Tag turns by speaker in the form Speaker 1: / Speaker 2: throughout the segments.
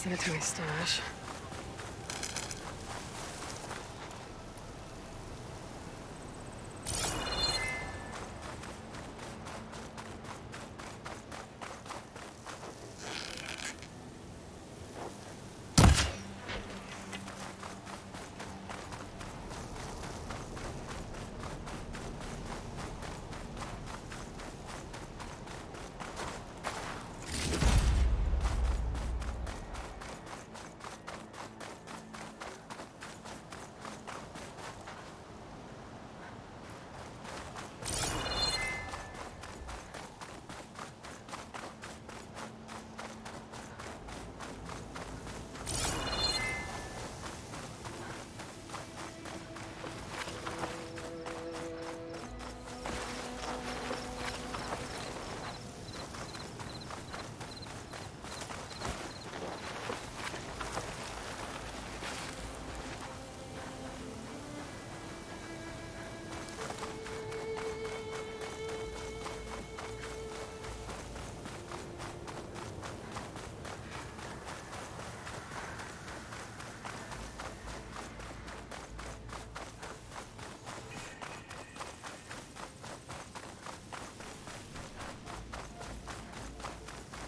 Speaker 1: send it to my stash.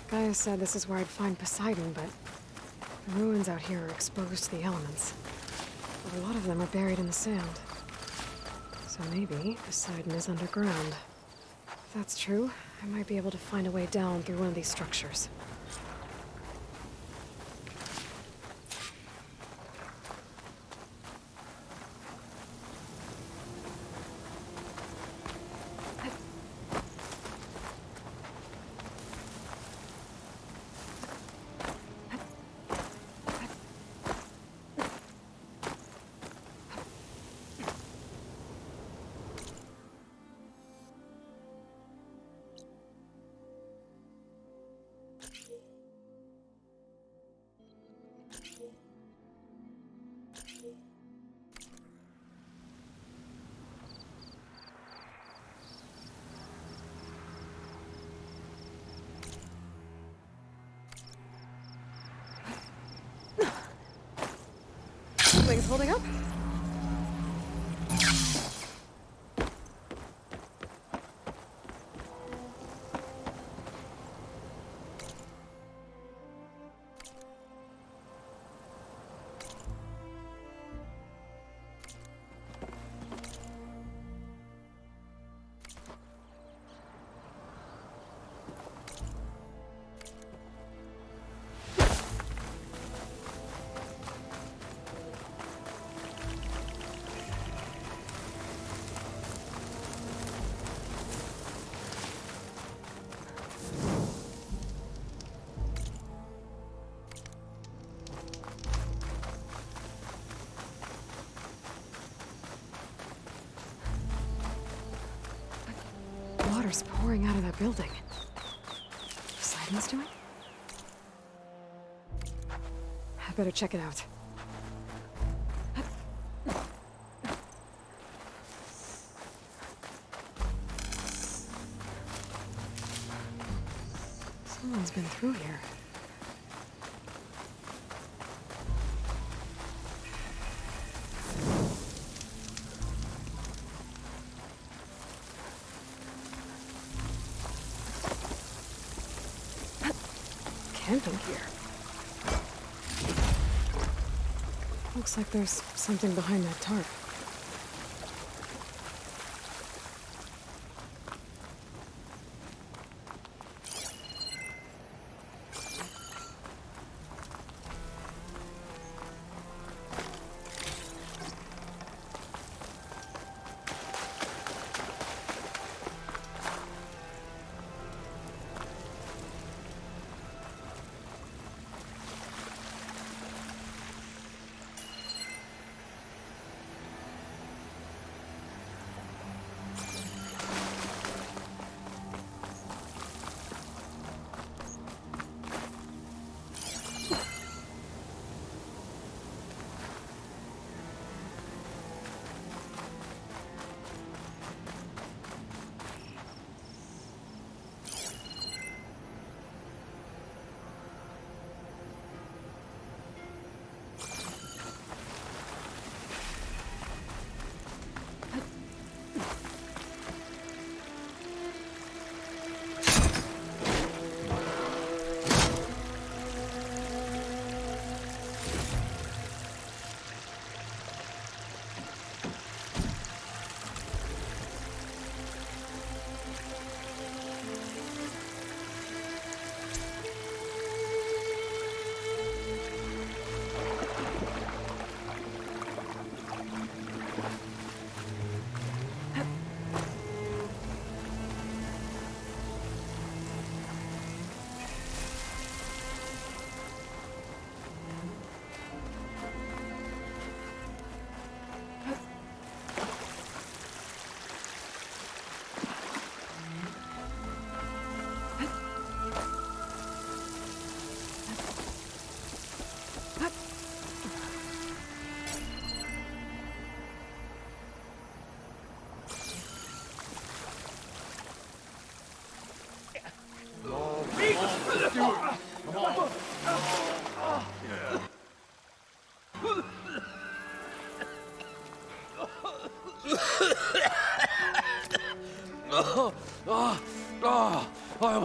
Speaker 1: Gaia said this is where I'd find Poseidon, but the ruins out here are exposed to the elements. But a lot of them are buried in the sand. So maybe Poseidon is underground. If that's true, I might be able to find a way down through one of these structures. Wings holding up? Water's pouring out of that building. Poseidon's doing? I better check it out. Someone's been through here. Camping gear. Looks like there's something behind that tarp.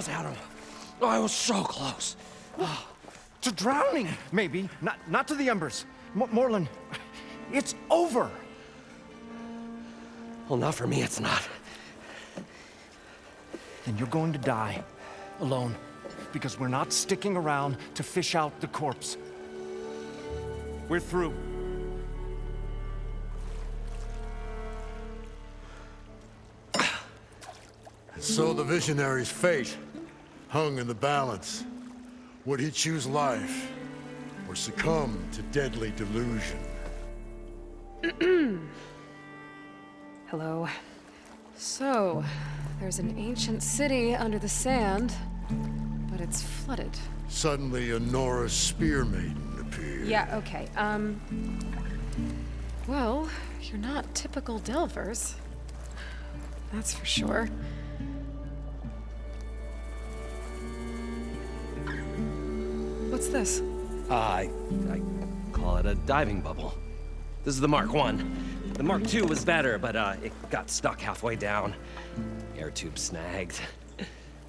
Speaker 2: almost had him. Oh, I was so close.
Speaker 3: To drowning, maybe. Not to the embers. Morlund, it's over.
Speaker 2: Well, not for me, it's not.
Speaker 3: Then you're going to die. Alone. Because we're not sticking around to fish out the corpse. We're through.
Speaker 4: So the visionary's fate hung in the balance. Would he choose life or succumb to deadly delusion?
Speaker 1: Hello. So, there's an ancient city under the sand, but it's flooded.
Speaker 4: Suddenly, a Norse spear maiden appeared.
Speaker 1: Yeah, okay. Well, you're not typical Delvers. That's for sure. What's this?
Speaker 2: I call it a diving bubble. This is the Mark 1. The Mark 2 was better, but it got stuck halfway down. Air tube snagged.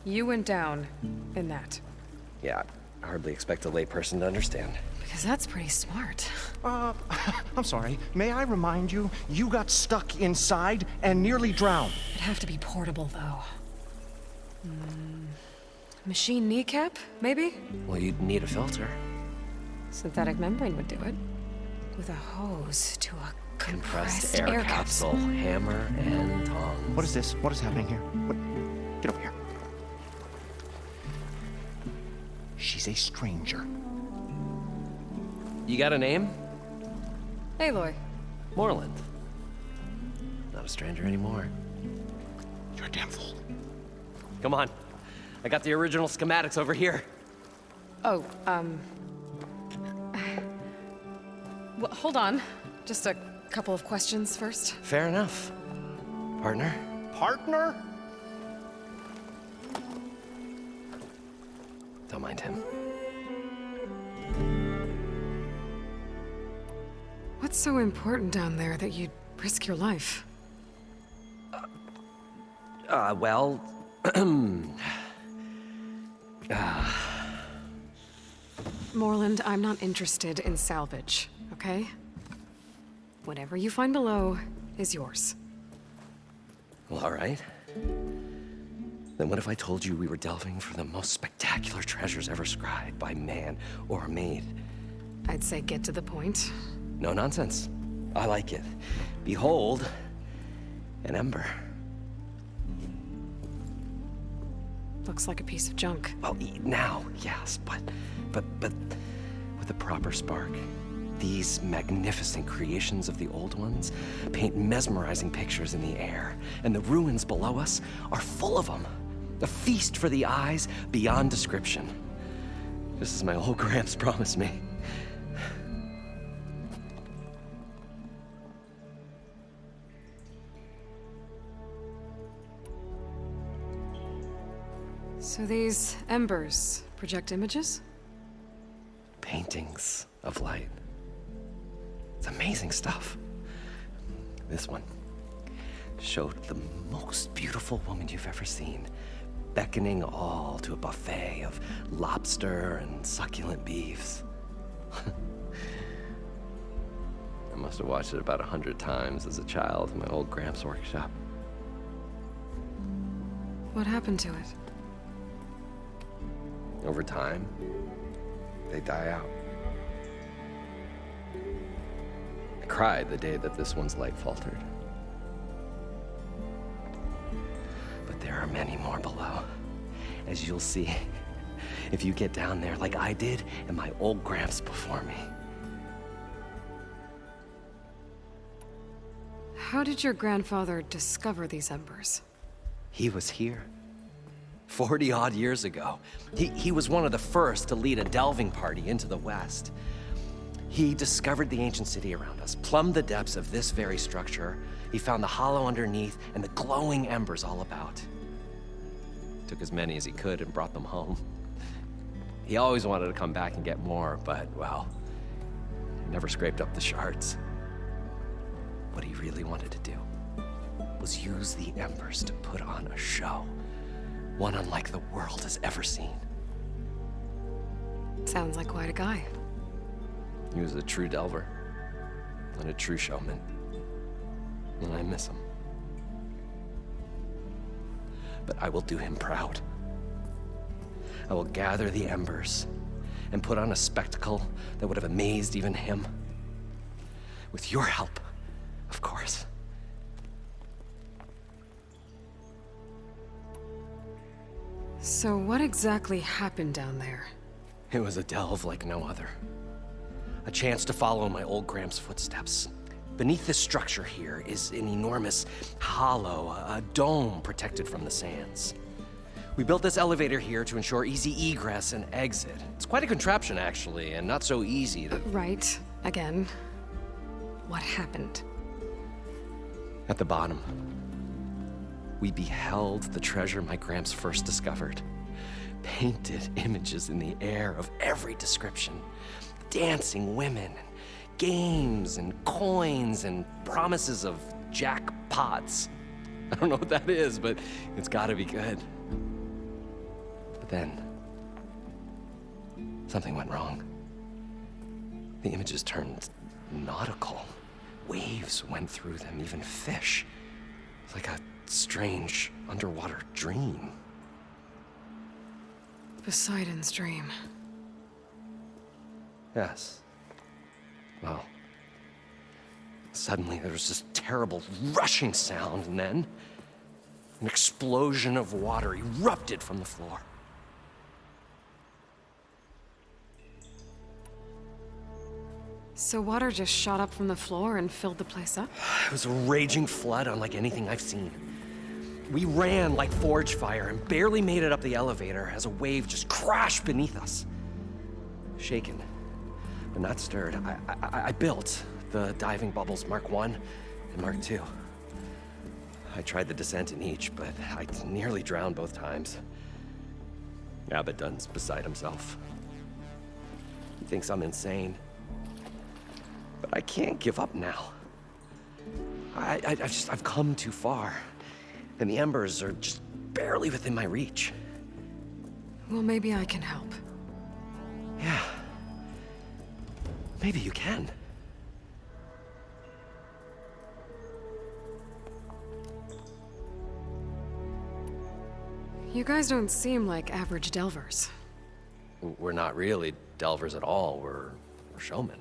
Speaker 1: You went down in that.
Speaker 2: Yeah, I hardly expect a layperson to understand.
Speaker 1: Because that's pretty smart.
Speaker 3: I'm sorry. May I remind you, you got stuck inside and nearly drowned.
Speaker 1: It'd have to be portable, though. Machine kneecap, maybe?
Speaker 2: Well, you'd need a filter.
Speaker 1: Synthetic membrane would do it. With a hose to a
Speaker 2: Compressed air capsule, hammer and tongs.
Speaker 3: What is this? What is happening here? Get over here. She's a stranger.
Speaker 2: You got a name?
Speaker 1: Aloy.
Speaker 2: Moreland. Not a stranger anymore.
Speaker 3: You're a damn fool.
Speaker 2: Come on. I got the original schematics over here.
Speaker 1: Oh, well, hold on. Just a couple of questions first.
Speaker 2: Fair enough. Partner?
Speaker 3: Partner?
Speaker 2: Don't mind him.
Speaker 1: What's so important down there that you'd risk your life?
Speaker 2: Well...
Speaker 1: Moreland, I'm not interested in salvage, okay? Whatever you find below is yours.
Speaker 2: Well, all right. Then what if I told you we were delving for the most spectacular treasures ever scribed by man or maid?
Speaker 1: I'd say get to the point.
Speaker 2: No nonsense. I like it. Behold, an ember.
Speaker 1: Looks like a piece of junk.
Speaker 2: Well, now, yes, but with a proper spark. These magnificent creations of the old ones paint mesmerizing pictures in the air, and the ruins below us are full of them. A feast for the eyes beyond description. Just as my old Gramps promised me.
Speaker 1: So these embers project images?
Speaker 2: Paintings of light. It's amazing stuff. This one showed the most beautiful woman you've ever seen, beckoning all to a buffet of lobster and succulent beefs. I must have watched it about 100 times as a child in my old Gramps workshop.
Speaker 1: What happened to it?
Speaker 2: Over time, they die out. I cried the day that this one's light faltered. But there are many more below, as you'll see if you get down there like I did and my old Gramps before me.
Speaker 1: How did your grandfather discover these embers?
Speaker 2: He was here 40-odd years ago. He was one of the first to lead a delving party into the West. He discovered the ancient city around us, plumbed the depths of this very structure. He found the hollow underneath and the glowing embers all about. Took as many as he could and brought them home. He always wanted to come back and get more, but, well, he never scraped up the shards. What he really wanted to do was use the embers to put on a show. One unlike the world has ever seen.
Speaker 1: Sounds like quite a guy.
Speaker 2: He was a true delver, and a true showman. And I miss him. But I will do him proud. I will gather the embers and put on a spectacle that would have amazed even him. With your help, of course.
Speaker 1: So what exactly happened down there?
Speaker 2: It was a delve like no other. A chance to follow my old Gramps' footsteps. Beneath this structure here is an enormous hollow, a dome protected from the sands. We built this elevator here to ensure easy egress and exit. It's quite a contraption, actually, and not so easy to...
Speaker 1: Right. Again. What happened?
Speaker 2: At the bottom, we beheld the treasure my Gramps first discovered. Painted images in the air of every description. Dancing women, games and coins and promises of jackpots. I don't know what that is, but it's gotta be good. But then, something went wrong. The images turned nautical. Waves went through them, even fish. It's like a strange underwater dream.
Speaker 1: Poseidon's dream.
Speaker 2: Yes. Well, suddenly there was this terrible rushing sound, and then an explosion of water erupted from the floor.
Speaker 1: So water just shot up from the floor and filled the place up?
Speaker 2: It was a raging flood unlike anything I've seen. We ran like forge fire and barely made it up the elevator as a wave just crashed beneath us. Shaken, but not stirred, I built the diving bubbles Mark I and Mark II. I tried the descent in each, but I nearly drowned both times. Abaddon's beside himself. He thinks I'm insane. But I can't give up now. I've come too far. And the embers are just barely within my reach.
Speaker 1: Well, maybe I can help.
Speaker 2: Yeah. Maybe you can.
Speaker 1: You guys don't seem like average delvers.
Speaker 2: We're not really delvers at all. We're showmen.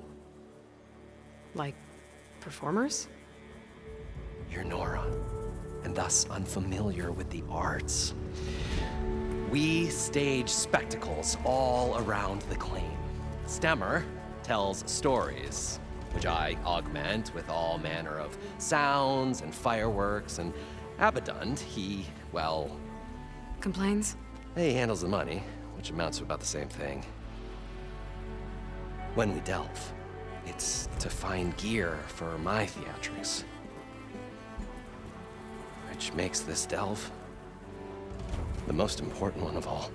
Speaker 1: Like, performers?
Speaker 2: You're Nora, and thus unfamiliar with the arts. We stage spectacles all around the claim. Stemmer tells stories, which I augment with all manner of sounds and fireworks, and Abaddon, he, well...
Speaker 1: Complains?
Speaker 2: He handles the money, which amounts to about the same thing. When we delve, it's to find gear for my theatrics. Which makes this delve the most important one of all.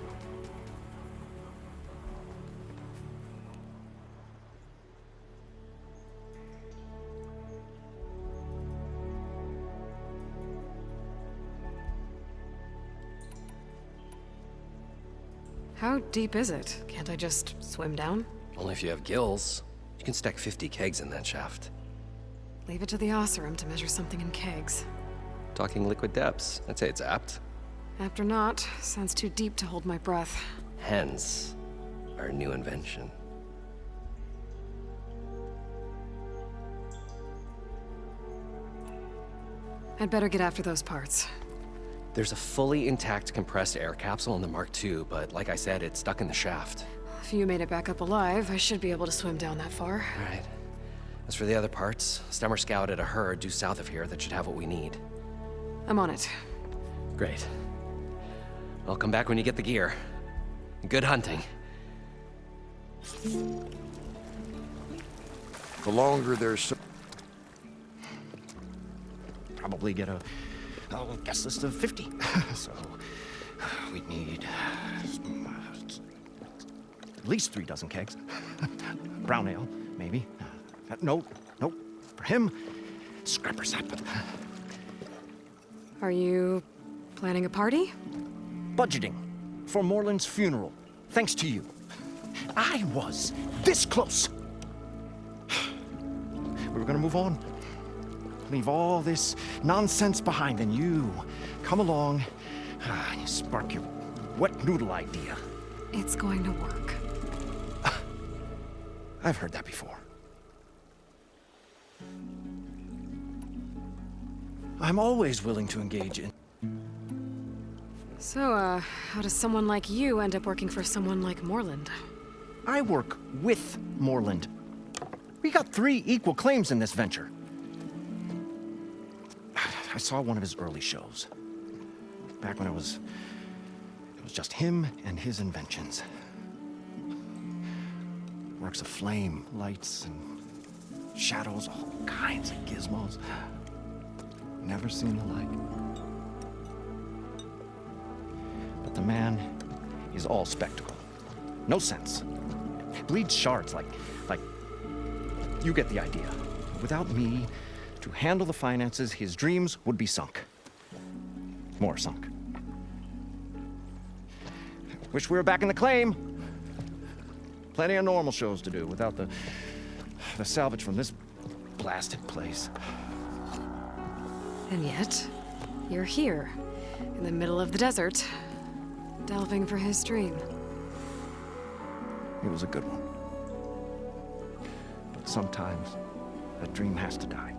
Speaker 1: How deep is it? Can't I just swim down?
Speaker 2: Only if you have gills. You can stack 50 kegs in that shaft.
Speaker 1: Leave it to the Osserum to measure something in kegs.
Speaker 2: Talking liquid depths, I'd say it's apt.
Speaker 1: After not, sounds too deep to hold my breath.
Speaker 2: Hence, our new invention.
Speaker 1: I'd better get after those parts.
Speaker 2: There's a fully intact compressed air capsule in the Mark II, but like I said, it's stuck in the shaft.
Speaker 1: If you made it back up alive, I should be able to swim down that far.
Speaker 2: All right. As for the other parts, Stemmer scouted a herd due south of here that should have what we need.
Speaker 1: I'm on it.
Speaker 2: Great. I'll come back when you get the gear. Good hunting.
Speaker 4: The longer there's...
Speaker 3: Probably get a guest list of 50. So we'd need at least 3 dozen kegs. Brown ale, maybe. No. For him, scrapper sap.
Speaker 1: Are you planning a party?
Speaker 3: budgeting for Moreland's funeral, thanks to you. I was this close. We were gonna move on. Leave all this nonsense behind, and you come along, and you spark your wet noodle idea.
Speaker 1: It's going to work.
Speaker 3: I've heard that before. I'm always willing to engage in.
Speaker 1: So, how does someone like you end up working for someone like Moreland?
Speaker 3: I work with Moreland. We got 3 equal claims in this venture. I saw one of his early shows. Back when it was just him and his inventions. Works of flame, lights, and shadows, all kinds of gizmos. Never seen the like. But the man is all spectacle. No sense. Bleeds shards like you get the idea. Without me to handle the finances, his dreams would be sunk. More sunk. Wish we were back in the claim. Plenty of normal shows to do without the salvage from this blasted place.
Speaker 1: And yet, you're here, in the middle of the desert, delving for his dream.
Speaker 3: It was a good one. But sometimes, a dream has to die.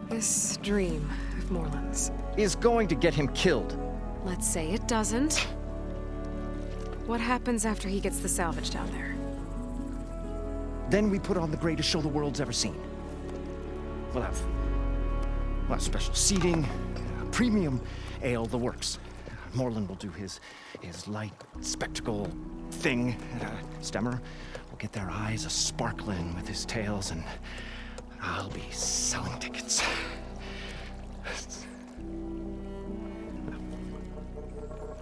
Speaker 1: This dream of Moreland's.
Speaker 3: Is going to get him killed.
Speaker 1: Let's say it doesn't. What happens after he gets the salvage down there?
Speaker 3: Then we put on the greatest show the world's ever seen. We'll have special seating, premium ale, the works. Moreland will do his light spectacle thing. Stemmer will get their eyes a-sparkling with his tales, and I'll be selling tickets.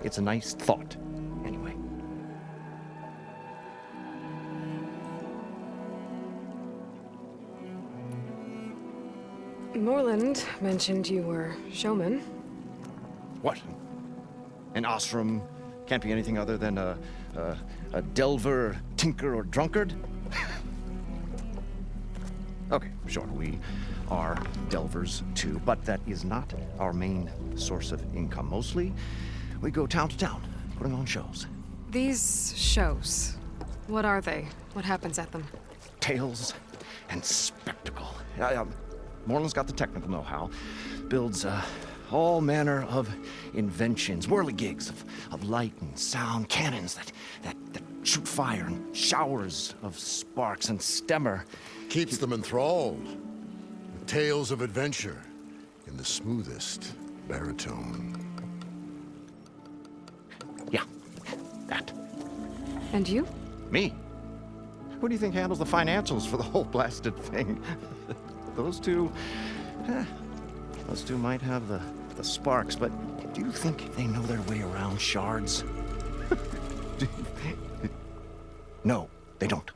Speaker 3: It's a nice thought, anyway.
Speaker 1: Moreland mentioned you were showman.
Speaker 3: What? An ostrom can't be anything other than a delver, tinker, or drunkard? Okay, sure, we are delvers too, but that is not our main source of income. Mostly, we go town to town, putting on shows.
Speaker 1: These shows, what are they? What happens at them?
Speaker 3: Tales and spectacle. Moreland's got the technical know-how. Builds all manner of inventions, whirligigs of light and sound, cannons that shoot fire, and showers of sparks, and Stemmer
Speaker 4: Keeps them enthralled with tales of adventure in the smoothest baritone.
Speaker 3: Yeah, that.
Speaker 1: And you?
Speaker 3: Me? Who do you think handles the financials for the whole blasted thing? Those two might have the sparks, but do you think they know their way around shards? No, they don't.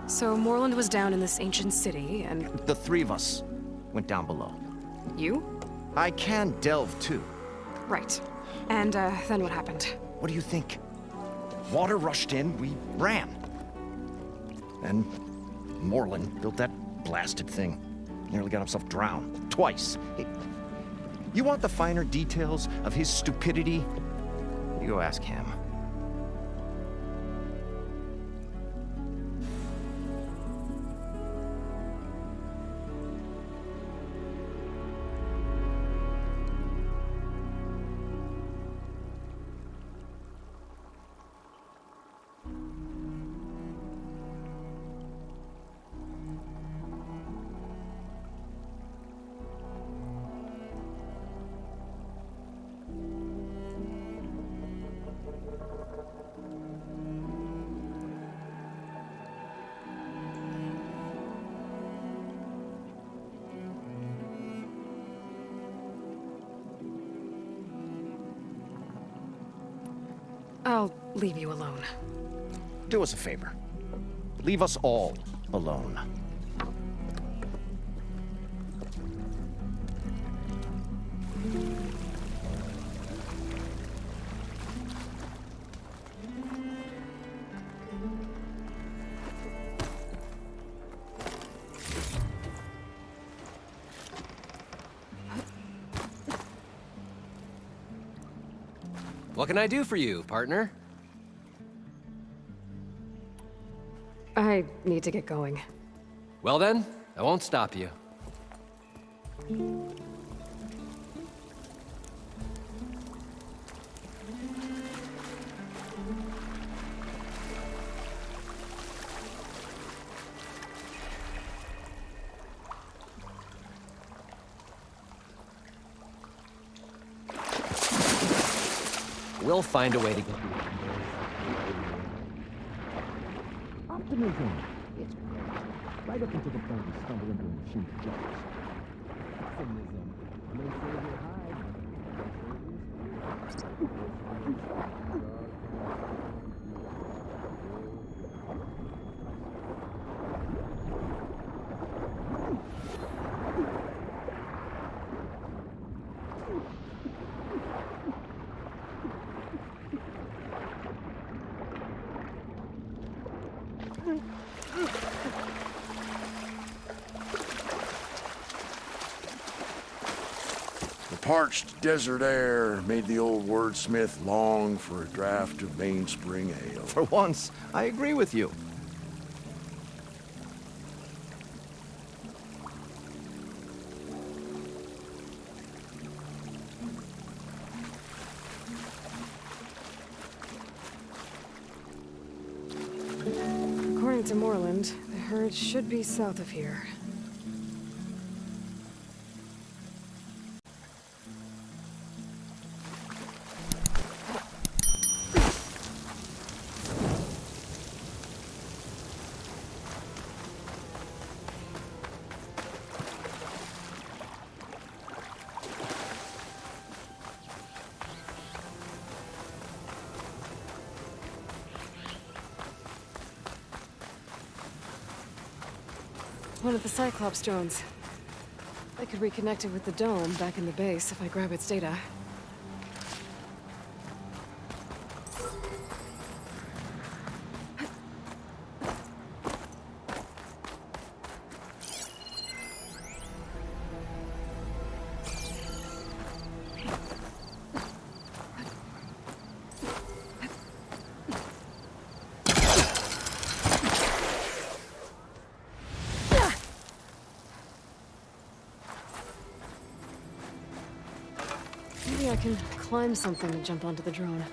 Speaker 1: So Moreland was down in this ancient city, and
Speaker 3: The 3 of us went down below.
Speaker 1: you?
Speaker 3: I can delve too.
Speaker 1: Right. And then what happened?
Speaker 3: What do you think? Water rushed in, we ran. And Moreland built that blasted thing. Nearly got himself drowned. Twice. You want the finer details of his stupidity? You go ask him.
Speaker 1: I'll leave you alone.
Speaker 3: Do us a favor. Leave us all alone.
Speaker 2: What can I do for you, partner?
Speaker 1: I need to get going.
Speaker 2: Well then, I won't stop you. We'll find a way to get through.
Speaker 3: Optimism. It's great. Right up until the point we stumble into a machine of jokes. Optimism. May save your
Speaker 4: The parched desert air made the old wordsmith long for a draught of mainspring ale.
Speaker 3: For once, I agree with you.
Speaker 1: According to Moreland, the herd should be south of here. One of the Cyclops drones. I could reconnect it with the dome back in the base if I grab its data. Maybe I can climb something and jump onto the drone.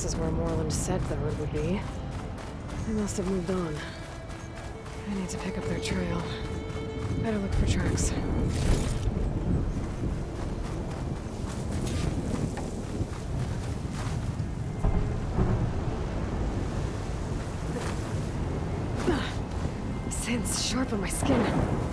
Speaker 1: this is where Moreland said the road would be. They must have moved on. I need to pick up their trail. Better look for tracks. Sand's sharp on my skin.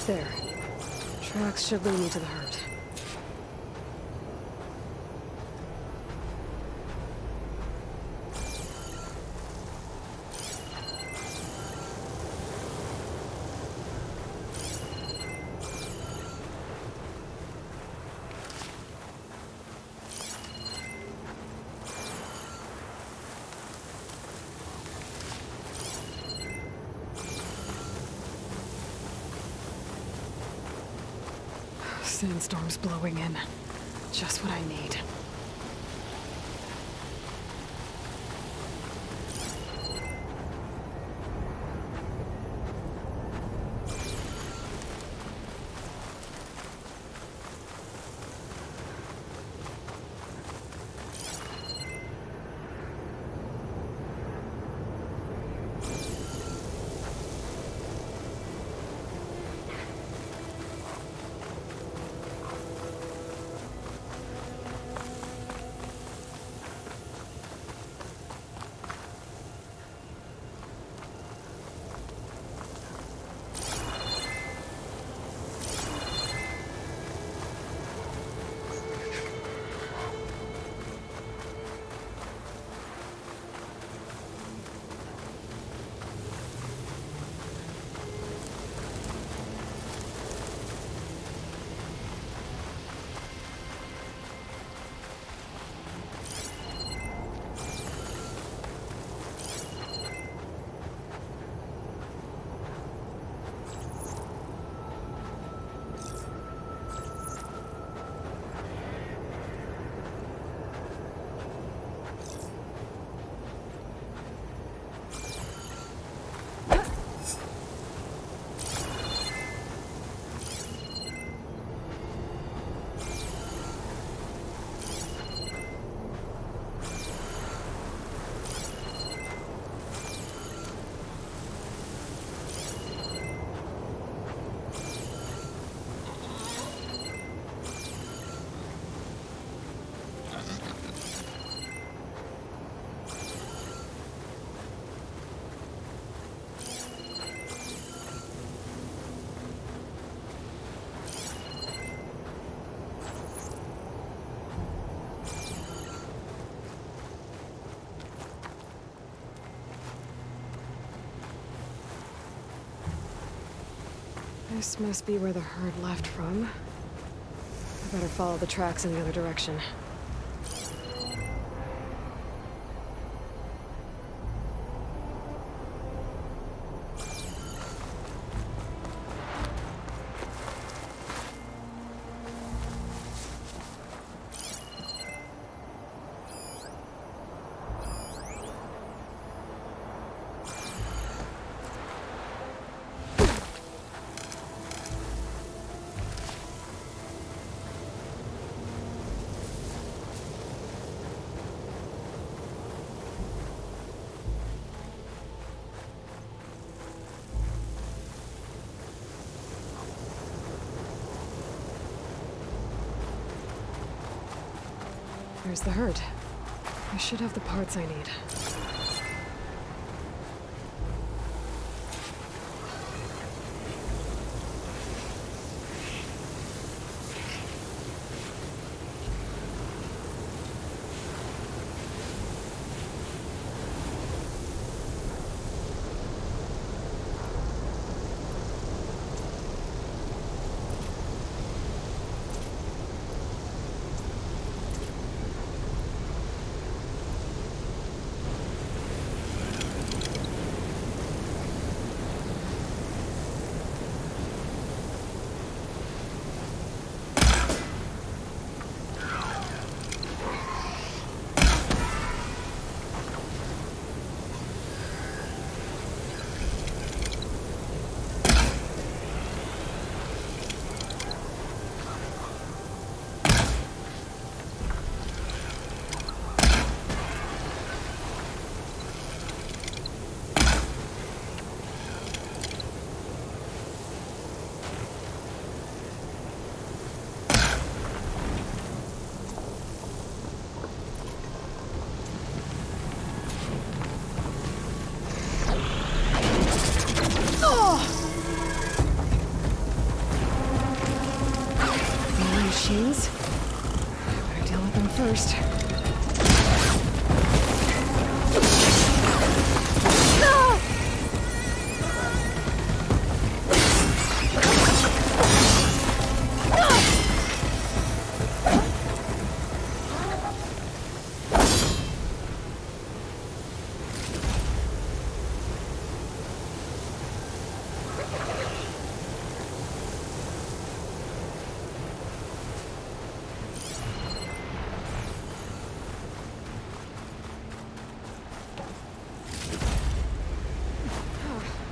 Speaker 1: There. Tracks should lead me to the hurt. Sandstorm's blowing in. Just what I need. This must be where the herd left from. I better follow the tracks in the other direction. There's the herd. I should have the parts I need. Machines. Better deal with them first.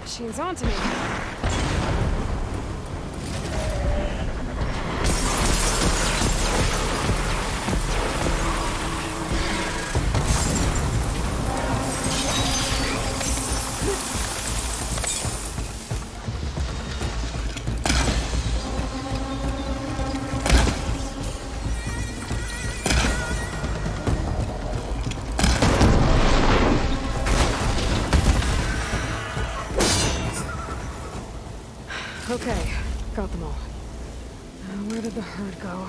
Speaker 1: Machine's onto me. Okay, got them all. Now, where did the herd go?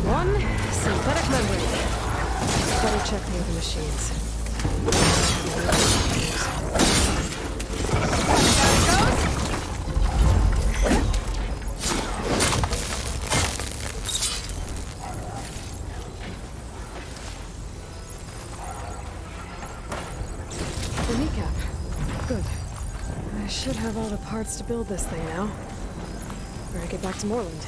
Speaker 1: One synthetic membrane. Better check the other machines. The kneecap. Good. I should have all the parts to build this thing now. Better get back to Moreland.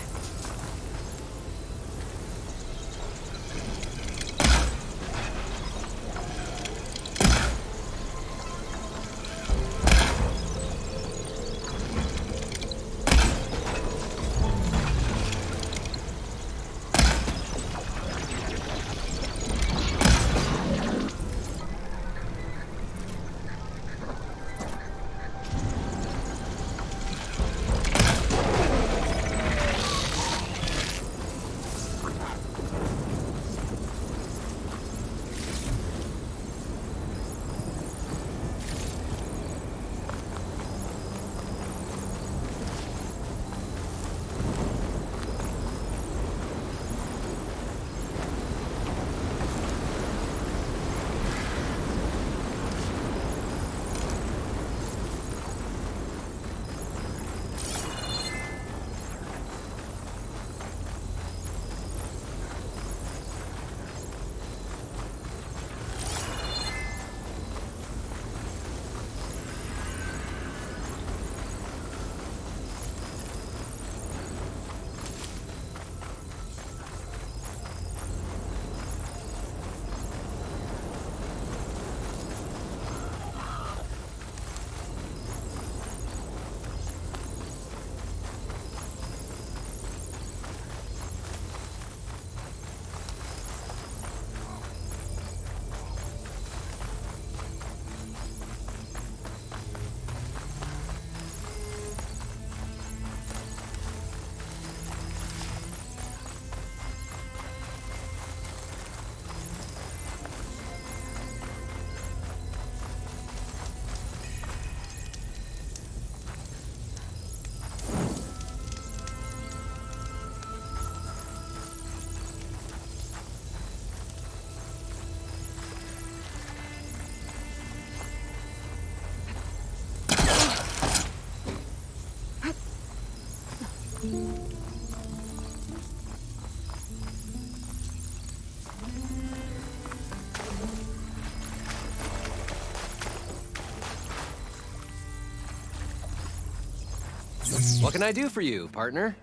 Speaker 2: What can I do for you, partner?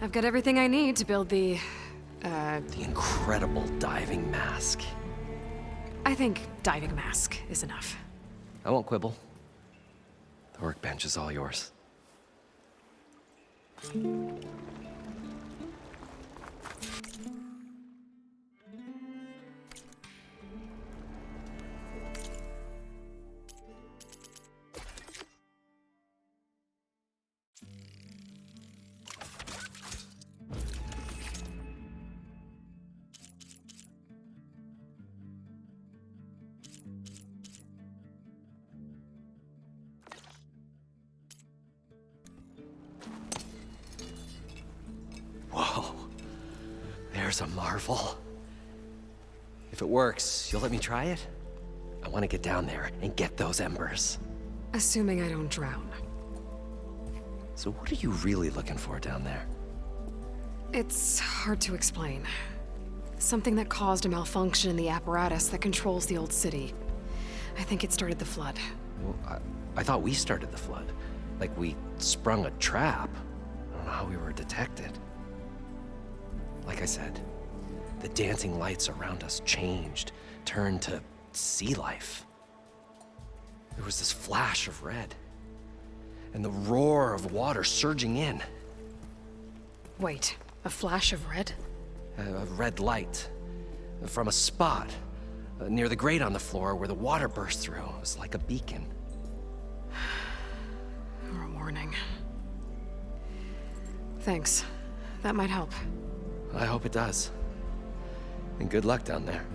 Speaker 1: I've got everything I need to build the
Speaker 2: incredible diving mask.
Speaker 1: I think diving mask is enough.
Speaker 2: I won't quibble. The workbench is all yours. Whoa, there's a marvel. If it works, you'll let me try it? I want to get down there and get those embers.
Speaker 1: Assuming I don't drown.
Speaker 2: So what are you really looking for down there?
Speaker 1: It's hard to explain. Something that caused a malfunction in the apparatus that controls the old city. I think it started the flood.
Speaker 2: Well, I thought we started the flood. Like we sprung a trap. I don't know how we were detected. Like I said, the dancing lights around us changed, turned to sea life. There was this flash of red, and the roar of water surging in.
Speaker 1: Wait, a flash of red?
Speaker 2: A red light from a spot near the grate on the floor where the water burst through. It was like a beacon.
Speaker 1: Or a warning. Thanks. That might help.
Speaker 2: I hope it does. And good luck down there.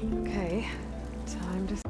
Speaker 1: Okay, time to...